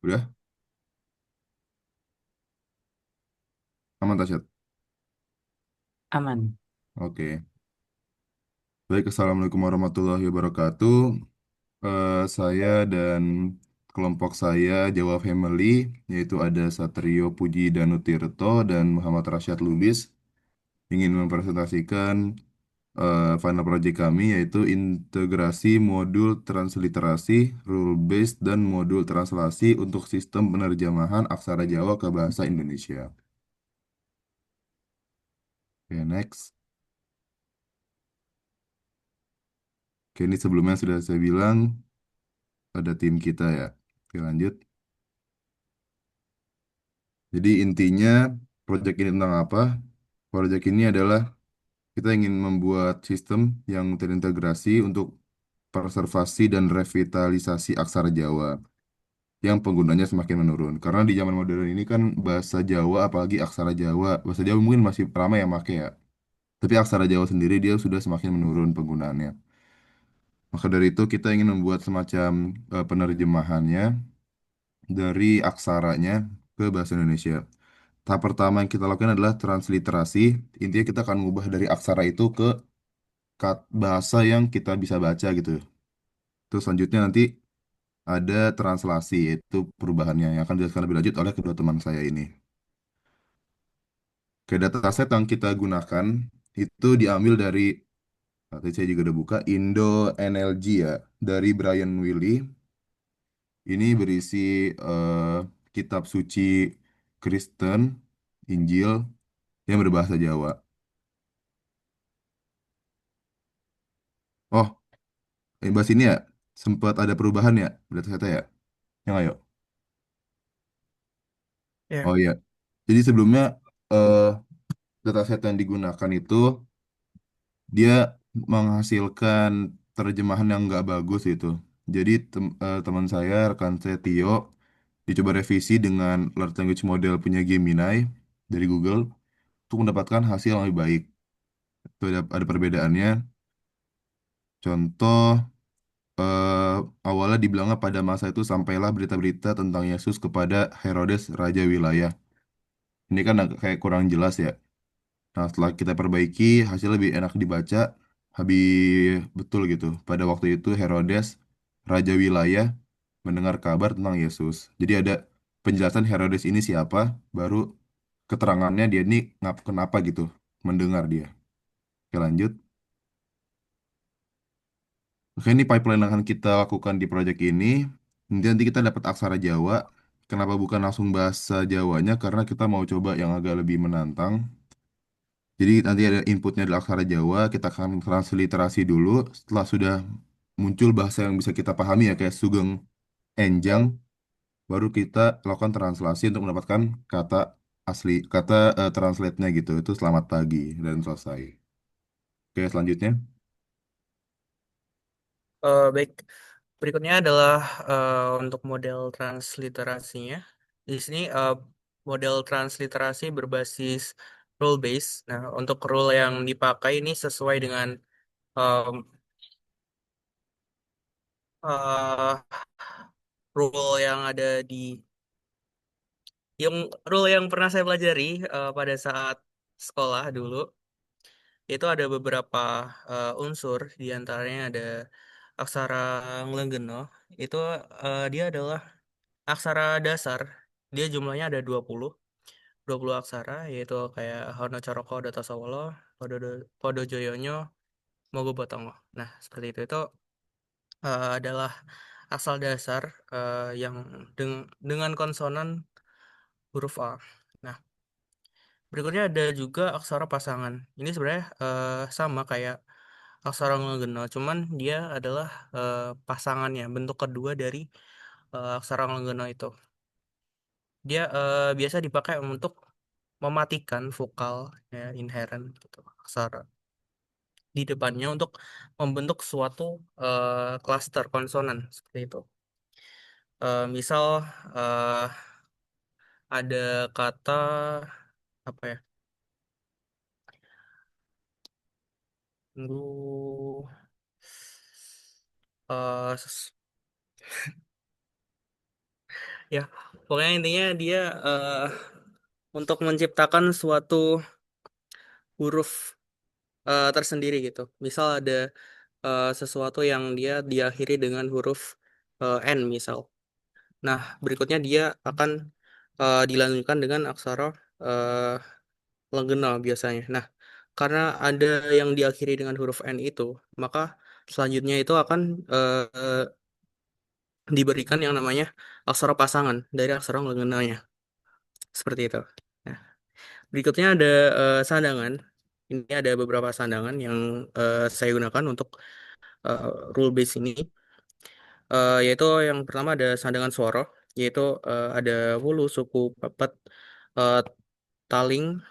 Udah, aman Tasyat. Aman. Oke. Baik, Assalamualaikum warahmatullahi wabarakatuh. Saya dan kelompok saya Jawa Family, yaitu ada Satrio Puji Danutirto dan Muhammad Rasyad Lubis, ingin mempresentasikan final project kami, yaitu integrasi modul transliterasi, rule based, dan modul translasi untuk sistem penerjemahan aksara Jawa ke bahasa Indonesia. Oke, next. Oke, ini sebelumnya sudah saya bilang pada tim kita ya. Oke, lanjut. Jadi intinya proyek ini tentang apa? Proyek ini adalah kita ingin membuat sistem yang terintegrasi untuk preservasi dan revitalisasi aksara Jawa yang penggunanya semakin menurun. Karena di zaman modern ini kan bahasa Jawa, apalagi aksara Jawa, bahasa Jawa mungkin masih ramai yang pakai ya. Tapi aksara Jawa sendiri dia sudah semakin menurun penggunaannya. Maka dari itu kita ingin membuat semacam penerjemahannya dari aksaranya ke bahasa Indonesia. Tahap pertama yang kita lakukan adalah transliterasi. Intinya kita akan mengubah dari aksara itu ke bahasa yang kita bisa baca gitu. Terus selanjutnya nanti ada translasi, yaitu perubahannya yang akan dijelaskan lebih lanjut oleh kedua teman saya ini. Ke dataset yang kita gunakan itu diambil dari, tadi saya juga udah buka, Indo NLG ya, dari Brian Willy. Ini berisi kitab suci Kristen, Injil, yang berbahasa Jawa. Oh, bahas ini ya, sempat ada perubahan ya, data saya ya. Yang ayo. Ya. Oh iya. Jadi sebelumnya eh, dataset yang digunakan itu dia menghasilkan terjemahan yang nggak bagus itu. Jadi teman saya, rekan saya Tio, dicoba revisi dengan Large Language Model punya Gemini dari Google untuk mendapatkan hasil yang lebih baik. Itu ada perbedaannya. Contoh, eh, awalnya dibilangnya pada masa itu sampailah berita-berita tentang Yesus kepada Herodes, Raja Wilayah. Ini kan agak kayak kurang jelas ya. Nah, setelah kita perbaiki, hasil lebih enak dibaca, habis betul gitu. Pada waktu itu Herodes, Raja Wilayah, mendengar kabar tentang Yesus. Jadi ada penjelasan Herodes ini siapa, baru keterangannya dia ini kenapa gitu, mendengar dia. Oke, lanjut. Oke, ini pipeline yang akan kita lakukan di proyek ini. Nanti kita dapat aksara Jawa. Kenapa bukan langsung bahasa Jawanya? Karena kita mau coba yang agak lebih menantang. Jadi nanti ada inputnya adalah aksara Jawa, kita akan transliterasi dulu. Setelah sudah muncul bahasa yang bisa kita pahami ya kayak Sugeng Enjang, baru kita lakukan translasi untuk mendapatkan kata asli, kata translate-nya gitu. Itu selamat pagi dan selesai. Oke, selanjutnya. Baik. Berikutnya adalah untuk model transliterasinya. Di sini model transliterasi berbasis rule base. Nah, untuk rule yang dipakai ini sesuai dengan em, eh, rule yang ada di yang rule yang pernah saya pelajari pada saat sekolah dulu. Itu ada beberapa unsur, di antaranya ada aksara Nglenggeno. Itu dia adalah aksara dasar. Dia jumlahnya ada 20 aksara, yaitu kayak Hana Caraka, Data Sawala, Podo Joyonyo, Mogo Batongo. Nah, seperti itu. Itu adalah asal dasar yang dengan konsonan huruf A. Nah, berikutnya ada juga aksara pasangan. Ini sebenarnya sama kayak aksara Ngegeno, cuman dia adalah pasangannya, bentuk kedua dari aksara Ngegeno itu. Dia biasa dipakai untuk mematikan vokal ya, inherent gitu, aksara di depannya untuk membentuk suatu cluster konsonan seperti itu. Misal eh, ada kata apa ya? Tunggu. Eh, Ya, pokoknya intinya dia eh, untuk menciptakan suatu huruf tersendiri gitu. Misal ada sesuatu yang dia diakhiri dengan huruf N misal. Nah, berikutnya dia akan dilanjutkan dengan aksara eh, lenggena biasanya. Nah, karena ada yang diakhiri dengan huruf N itu, maka selanjutnya itu akan diberikan yang namanya aksara pasangan dari aksara lengenanya. Seperti itu. Nah, berikutnya ada sandangan. Ini ada beberapa sandangan yang saya gunakan untuk eh, rule base ini. Yaitu yang pertama ada sandangan suara, yaitu ada wulu, suku, pepet, eh, taling,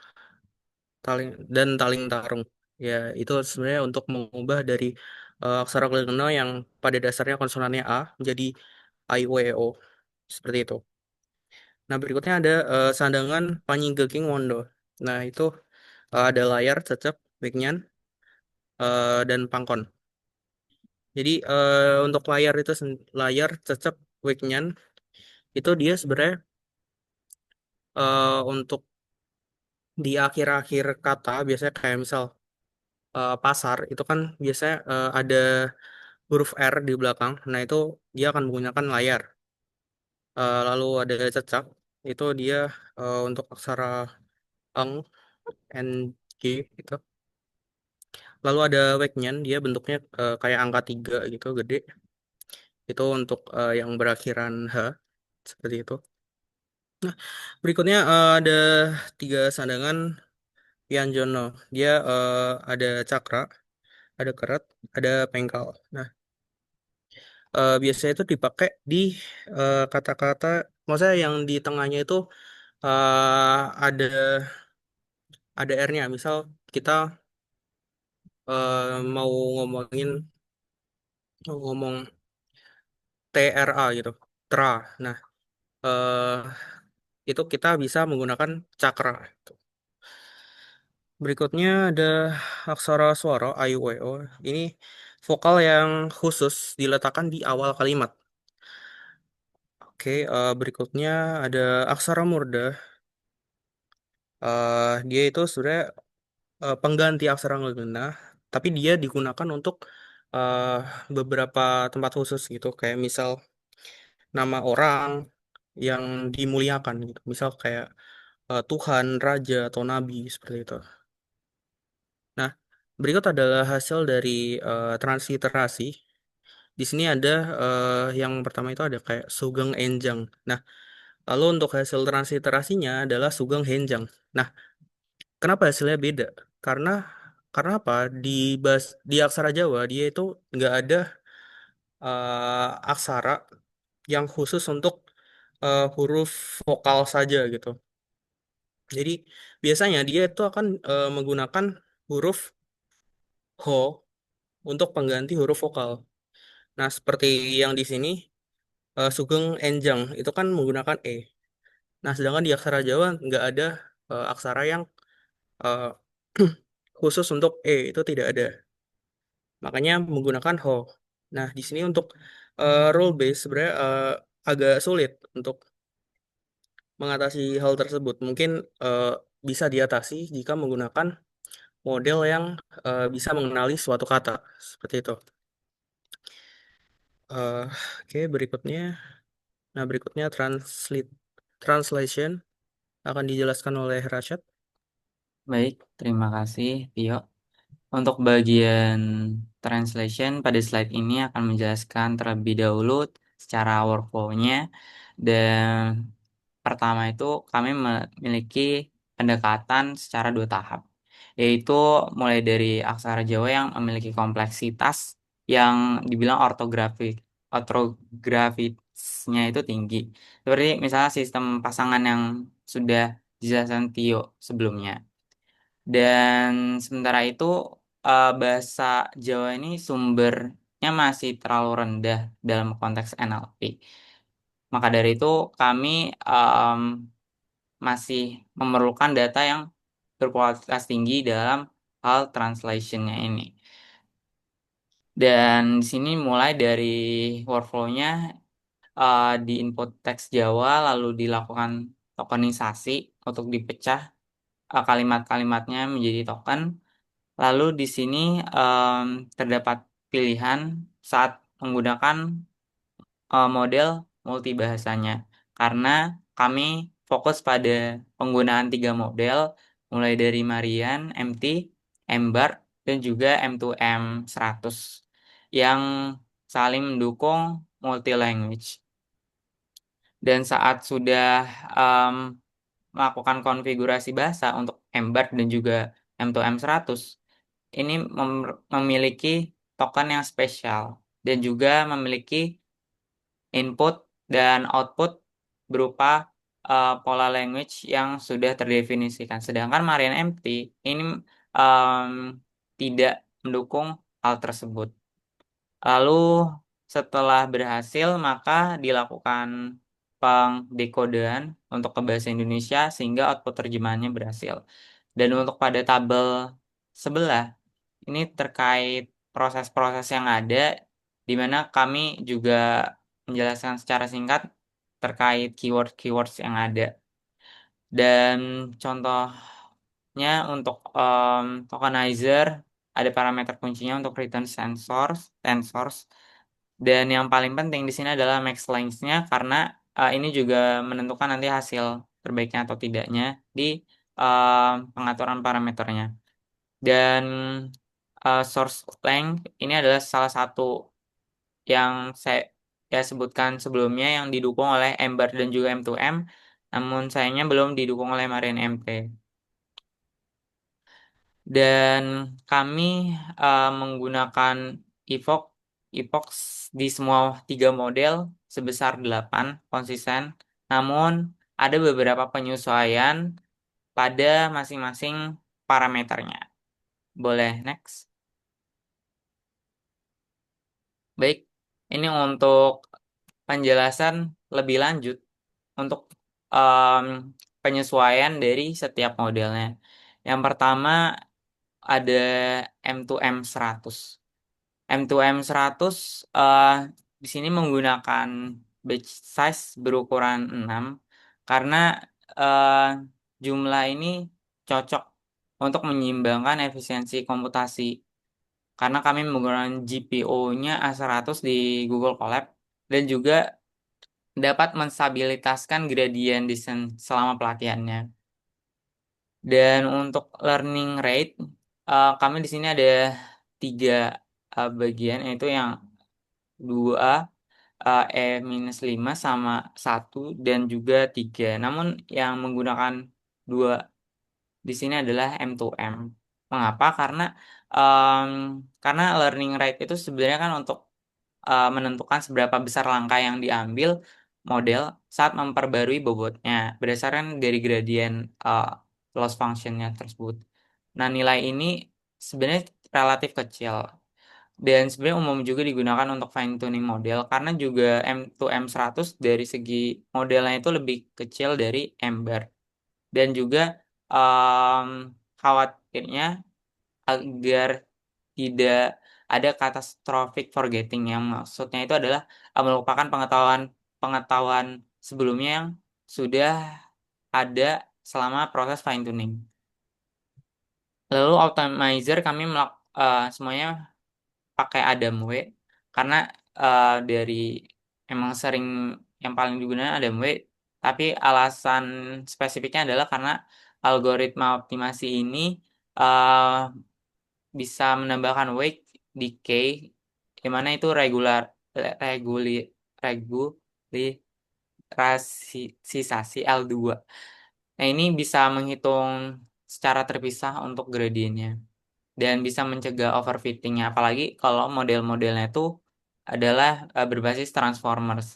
taling dan taling tarung. Ya, itu sebenarnya untuk mengubah dari aksara Klingena yang pada dasarnya konsonannya A menjadi A, I, U, E, O. Seperti itu. Nah, berikutnya ada sandangan Panginggeging Wondo. Nah, itu ada layar, cecep, wignan, dan pangkon. Jadi untuk layar itu layar, cecep, wignan itu dia sebenarnya untuk di akhir-akhir kata biasanya kayak misal pasar itu kan biasanya ada huruf R di belakang. Nah, itu dia akan menggunakan layar. Lalu ada cecak, itu dia untuk aksara eng, N, G gitu. Lalu ada weknyan, dia bentuknya kayak angka 3 gitu, gede. Itu untuk yang berakhiran H, seperti itu. Nah, berikutnya ada tiga sandangan Pianjono. Dia ada cakra, ada kerat, ada pengkal. Nah, biasanya itu dipakai di kata-kata, maksudnya yang di tengahnya itu ada R-nya. Misal kita mau ngomongin mau ngomong TRA gitu, tra. Nah, eh, itu kita bisa menggunakan cakra. Berikutnya ada aksara suara A, I, U, E, O. Ini vokal yang khusus diletakkan di awal kalimat. Oke, berikutnya ada aksara murda. Dia itu sebenarnya pengganti aksara ngegenah, tapi dia digunakan untuk eh, beberapa tempat khusus gitu, kayak misal nama orang yang dimuliakan gitu, misal kayak Tuhan, Raja, atau Nabi seperti itu. Nah, berikut adalah hasil dari transliterasi. Di sini ada yang pertama itu ada kayak Sugeng Enjang. Nah, lalu untuk hasil transliterasinya adalah Sugeng Henjang. Nah, kenapa hasilnya beda? Karena karena apa? Di aksara Jawa dia itu nggak ada aksara yang khusus untuk huruf vokal saja gitu. Jadi biasanya dia itu akan menggunakan huruf ho untuk pengganti huruf vokal. Nah, seperti yang di sini Sugeng Enjang itu kan menggunakan e. Nah, sedangkan di aksara Jawa nggak ada aksara yang eh, khusus untuk e, itu tidak ada. Makanya menggunakan ho. Nah, di sini untuk rule base sebenarnya agak sulit untuk mengatasi hal tersebut. Mungkin eh, bisa diatasi jika menggunakan model yang bisa mengenali suatu kata. Seperti itu. Eh, oke, berikutnya. Nah, berikutnya translation akan dijelaskan oleh Rashad. Baik, terima kasih, Tio. Untuk bagian translation pada slide ini akan menjelaskan terlebih dahulu secara workflow-nya. Dan pertama itu kami memiliki pendekatan secara dua tahap, yaitu mulai dari aksara Jawa yang memiliki kompleksitas yang dibilang ortografisnya itu tinggi. Seperti misalnya sistem pasangan yang sudah dijelaskan Tio sebelumnya. Dan sementara itu bahasa Jawa ini sumbernya masih terlalu rendah dalam konteks NLP. Maka dari itu kami em, masih memerlukan data yang berkualitas tinggi dalam hal translationnya ini. Dan di sini mulai dari workflow-nya di input teks Jawa lalu dilakukan tokenisasi untuk dipecah kalimat-kalimatnya menjadi token. Lalu di sini terdapat pilihan saat menggunakan model multibahasanya karena kami fokus pada penggunaan 3 model mulai dari Marian, MT, Embark, dan juga M2M 100 yang saling mendukung multi language. Dan saat sudah em, melakukan konfigurasi bahasa untuk Embark dan juga M2M 100, ini memiliki token yang spesial dan juga memiliki input dan output berupa pola language yang sudah terdefinisikan. Sedangkan Marian MT ini em, tidak mendukung hal tersebut. Lalu setelah berhasil maka dilakukan pengdekodean untuk ke bahasa Indonesia sehingga output terjemahannya berhasil. Dan untuk pada tabel sebelah ini terkait proses-proses yang ada di mana kami juga menjelaskan secara singkat terkait keyword-keywords yang ada. Dan contohnya untuk tokenizer ada parameter kuncinya untuk return sensors. Dan yang paling penting di sini adalah max length-nya karena ini juga menentukan nanti hasil terbaiknya atau tidaknya di pengaturan parameternya. Dan source length ini adalah salah satu yang saya ya sebutkan sebelumnya yang didukung oleh Ember dan juga M2M, namun sayangnya belum didukung oleh Marian MT. Dan kami menggunakan Evox Evox di semua 3 model sebesar 8 konsisten, namun ada beberapa penyesuaian pada masing-masing parameternya. Boleh next. Baik, ini untuk penjelasan lebih lanjut untuk em, penyesuaian dari setiap modelnya. Yang pertama ada M2M 100. M2M 100 di sini menggunakan batch size berukuran 6 karena eh, jumlah ini cocok untuk menyeimbangkan efisiensi komputasi karena kami menggunakan GPU-nya A100 di Google Colab dan juga dapat menstabilitaskan gradient descent selama pelatihannya. Dan untuk learning rate, kami di sini ada 3 bagian, yaitu yang 2, E-5 sama 1 dan juga 3. Namun yang menggunakan 2 di sini adalah M2M. Mengapa? Em, karena learning rate itu sebenarnya kan untuk menentukan seberapa besar langkah yang diambil model saat memperbarui bobotnya berdasarkan dari gradien loss functionnya tersebut. Nah, nilai ini sebenarnya relatif kecil dan sebenarnya umum juga digunakan untuk fine tuning model karena juga M2M 100 dari segi modelnya itu lebih kecil dari Ember dan juga em, khawatirnya agar tidak ada catastrophic forgetting yang maksudnya itu adalah melupakan pengetahuan pengetahuan sebelumnya yang sudah ada selama proses fine tuning. Lalu optimizer kami semuanya pakai Adam W karena dari emang sering yang paling digunakan Adam W, tapi alasan spesifiknya adalah karena algoritma optimasi ini eh, bisa menambahkan weight decay di mana itu reguli regulasi L2. Nah, ini bisa menghitung secara terpisah untuk gradiennya dan bisa mencegah overfittingnya apalagi kalau model-modelnya itu adalah berbasis transformers.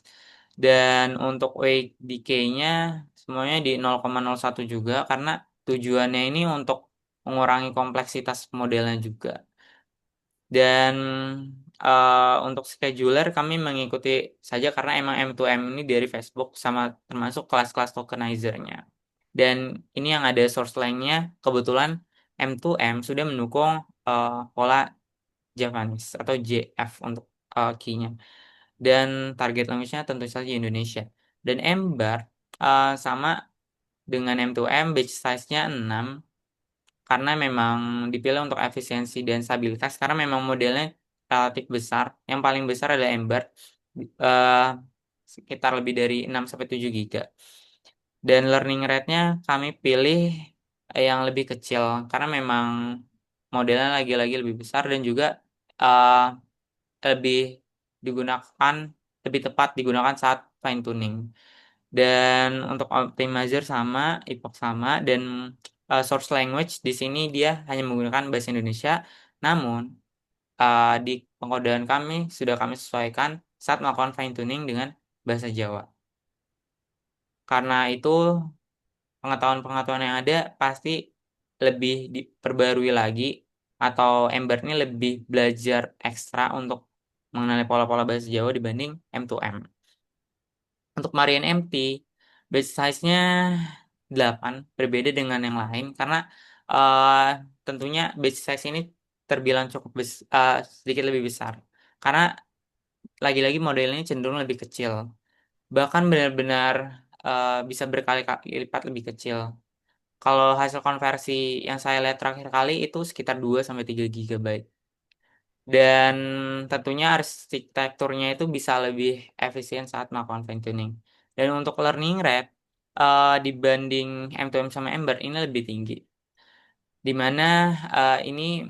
Dan untuk weight decay-nya semuanya di 0,01 juga karena tujuannya ini untuk mengurangi kompleksitas modelnya juga. Dan untuk scheduler kami mengikuti saja karena emang M2M ini dari Facebook sama termasuk kelas-kelas tokenizernya. Dan ini yang ada source length-nya kebetulan M2M sudah mendukung pola Javanese atau JF untuk key-nya. dan target language-nya tentu saja Indonesia. Dan Ember sama dengan M2M, batch size-nya 6 karena memang dipilih untuk efisiensi dan stabilitas karena memang modelnya relatif besar. Yang paling besar adalah Ember, eh, sekitar lebih dari 6 sampai 7 giga. Dan learning rate-nya kami pilih yang lebih kecil karena memang modelnya lagi-lagi lebih besar dan juga eh, lebih digunakan, lebih tepat digunakan saat fine tuning. Dan untuk optimizer sama, epoch sama, dan source language di sini dia hanya menggunakan bahasa Indonesia. Namun di pengkodean kami sudah kami sesuaikan saat melakukan fine tuning dengan bahasa Jawa. Karena itu pengetahuan-pengetahuan yang ada pasti lebih diperbarui lagi atau Ember ini lebih belajar ekstra untuk mengenali pola-pola bahasa Jawa dibanding M2M. Untuk Marian MT, batch size-nya 8, berbeda dengan yang lain karena eh, tentunya batch size ini terbilang cukup sedikit lebih besar. Karena lagi-lagi modelnya cenderung lebih kecil. Bahkan benar-benar bisa berkali-kali lipat lebih kecil. Kalau hasil konversi yang saya lihat terakhir kali itu sekitar 2 sampai 3 GB. Dan tentunya arsitekturnya itu bisa lebih efisien saat melakukan fine tuning. Dan untuk learning rate dibanding M2M sama Ember ini lebih tinggi. Di mana ini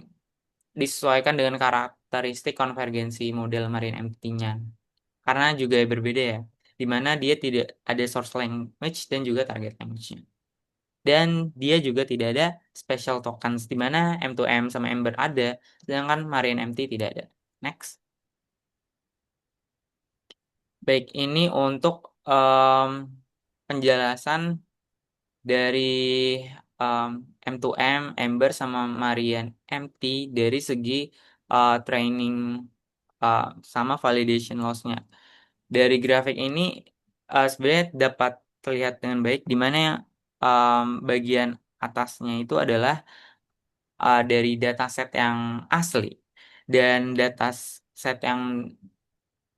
disesuaikan dengan karakteristik konvergensi model Marine MT-nya. Karena juga berbeda ya. Di mana dia tidak ada source language dan juga target language-nya. Dan dia juga tidak ada special tokens di mana M2M sama Ember ada, sedangkan Marine MT tidak ada. Next. Baik, ini untuk penjelasan dari em, M2M, Ember sama Marian MT dari segi training uh, sama validation loss-nya. Dari grafik ini sebenarnya dapat terlihat dengan baik di mana yang bagian atasnya itu adalah dari dataset yang asli dan dataset yang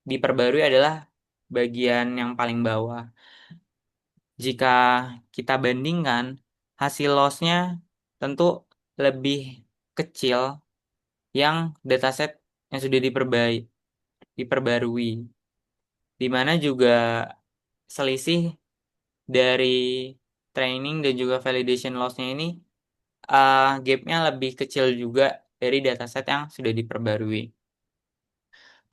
diperbarui adalah bagian yang paling bawah. Jika kita bandingkan hasil loss-nya tentu lebih kecil yang dataset yang sudah diperbarui, di mana juga selisih dari training dan juga validation loss-nya ini gap-nya lebih kecil juga dari dataset yang sudah diperbarui.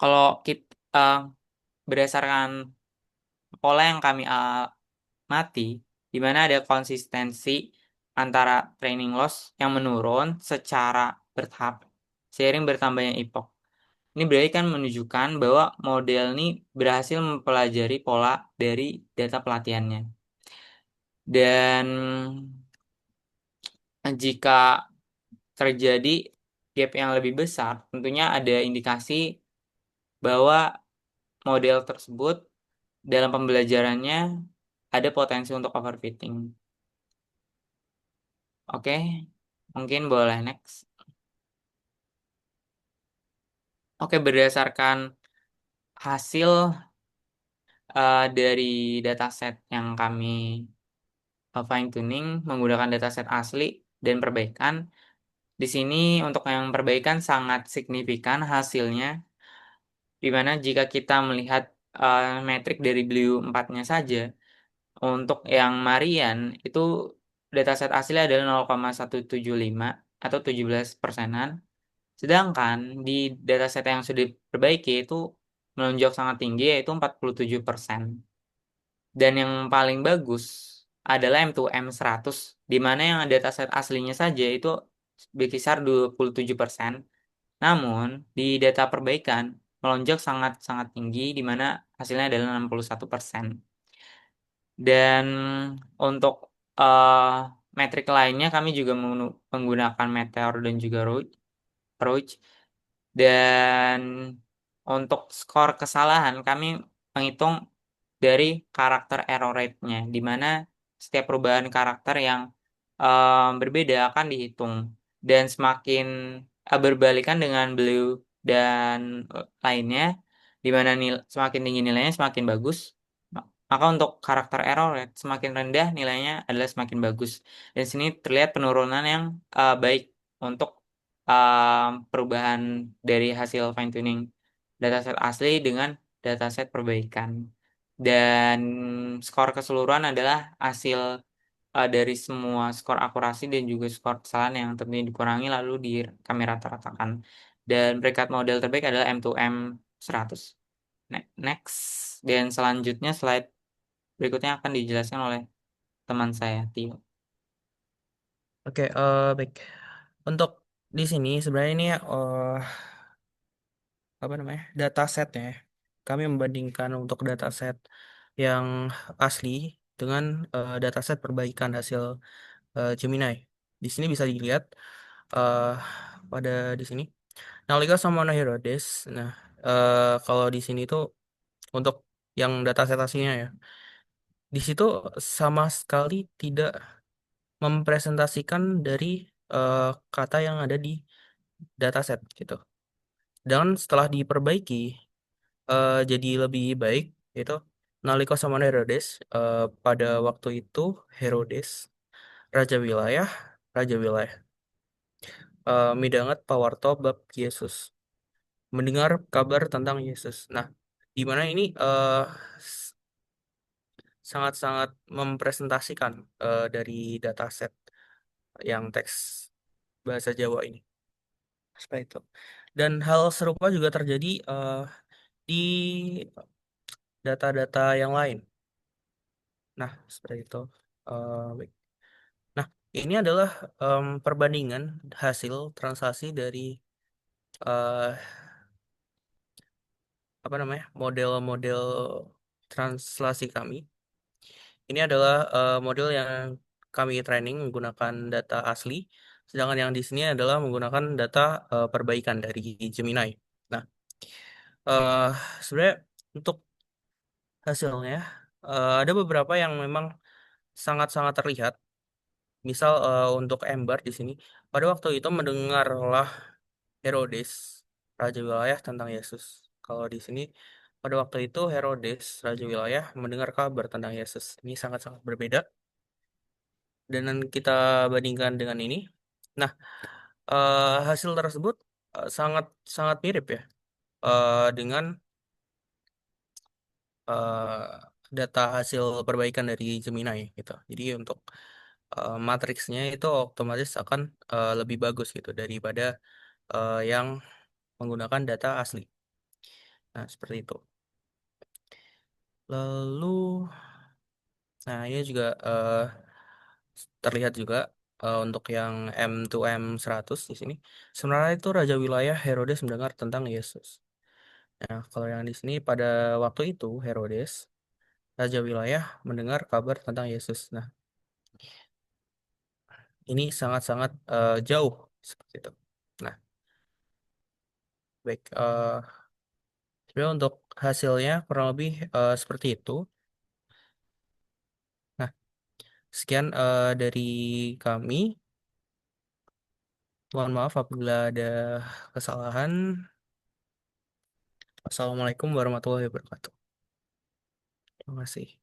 Kalau kita berdasarkan pola yang kami mati, di mana ada konsistensi antara training loss yang menurun secara bertahap seiring bertambahnya epoch. Ini berarti kan menunjukkan bahwa model ini berhasil mempelajari pola dari data pelatihannya. Dan jika terjadi gap yang lebih besar, tentunya ada indikasi bahwa model tersebut dalam pembelajarannya ada potensi untuk overfitting. Oke, mungkin boleh next. Oke, berdasarkan hasil dari dataset yang kami fine tuning menggunakan dataset asli dan perbaikan, di sini untuk yang perbaikan sangat signifikan hasilnya, di mana jika kita melihat metrik dari Blue 4-nya saja, untuk yang Marian itu dataset asli adalah 0,175 atau 17%. Sedangkan di dataset yang sudah diperbaiki itu melonjak sangat tinggi yaitu 47%. Dan yang paling bagus adalah M2M 100 di mana yang dataset aslinya saja itu berkisar 27%. Namun di data perbaikan melonjak sangat-sangat tinggi di mana hasilnya adalah 61%. Dan untuk eh, metrik lainnya kami juga menggunakan Meteor dan juga Roach. Dan untuk skor kesalahan kami menghitung dari karakter error rate-nya, di mana setiap perubahan karakter yang berbeda akan dihitung. Dan semakin berbalikan dengan Blue dan lainnya, di mana semakin tinggi nilainya semakin bagus. Maka untuk karakter error rate semakin rendah nilainya adalah semakin bagus. Dan sini terlihat penurunan yang baik untuk perubahan dari hasil fine tuning dataset asli dengan dataset perbaikan. Dan skor keseluruhan adalah hasil dari semua skor akurasi dan juga skor kesalahan yang tentunya dikurangi lalu kami rata-ratakan. Dan peringkat model terbaik adalah M2M 100. Next. Dan selanjutnya slide berikutnya akan dijelaskan oleh teman saya, Tio. Oke, baik. Untuk di sini sebenarnya ini apa namanya datasetnya. Kami membandingkan untuk dataset yang asli dengan dataset perbaikan hasil Gemini. Di sini bisa dilihat eh pada di sini. Nalika sama Herodes. Nah, kalau di sini tuh untuk yang dataset aslinya ya, di situ sama sekali tidak mempresentasikan dari eh, kata yang ada di dataset gitu. Dan setelah diperbaiki jadi lebih baik itu nalika sama Herodes pada waktu itu Herodes raja wilayah midanget pawarto bab Yesus mendengar kabar tentang Yesus. Nah, di mana ini s- sangat-sangat mempresentasikan dari dataset yang teks bahasa Jawa ini. Seperti itu. Dan hal serupa juga terjadi di data-data yang lain. Nah, seperti itu. Baik. Nah, ini adalah perbandingan hasil transaksi dari eh, apa namanya model-model translasi kami. Ini adalah model yang kami training menggunakan data asli, sedangkan yang di sini adalah menggunakan data perbaikan dari Gemini. Nah, eh sebenarnya untuk hasilnya ada beberapa yang memang sangat-sangat terlihat. Misal untuk Ember di sini, pada waktu itu mendengarlah Herodes, raja wilayah tentang Yesus. Kalau di sini, pada waktu itu Herodes, raja wilayah, mendengar kabar tentang Yesus. Ini sangat-sangat berbeda. Dan kita bandingkan dengan ini. Nah, hasil tersebut sangat sangat mirip ya dengan eh, data hasil perbaikan dari Gemini gitu. Jadi untuk matriksnya itu otomatis akan lebih bagus gitu daripada yang menggunakan data asli. Nah, seperti itu. Lalu, nah ini juga terlihat juga untuk yang M2M 100 di sini. Sebenarnya itu Raja Wilayah Herodes mendengar tentang Yesus. Nah, kalau yang di sini pada waktu itu Herodes, Raja Wilayah mendengar kabar tentang Yesus. Nah, ini sangat-sangat jauh seperti itu. Nah, baik. Sebenarnya untuk hasilnya kurang lebih seperti itu. Nah, sekian dari kami. Mohon maaf apabila ada kesalahan. Wassalamualaikum warahmatullahi wabarakatuh. Terima kasih.